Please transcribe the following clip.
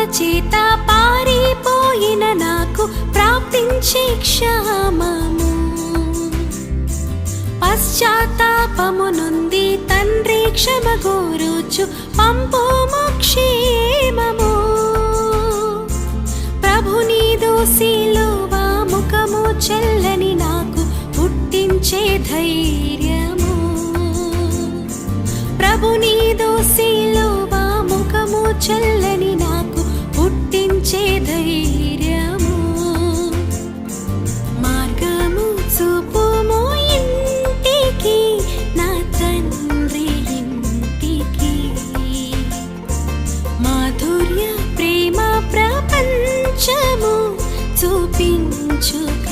చేత పారిపోయిన నాకు ప్రాప్తించే క్షామము. పశ్చాత్తాపము నుండి తండ్రి క్షమ కోరుచు పంపుము క్షేమము. ప్రభుని దోసిలువ ముఖము చెల్లని నాకు పుట్టించే ధైర్యము. ప్రభుని దోసిలువ ముఖము చెల్లని నాకు పుట్టించే ధైర్యము. మార్గము చూపుము ఇంటికి, నా తండ్రి ఇంటికి. మాధుర్య ప్రేమ ప్రపంచము చూపించుక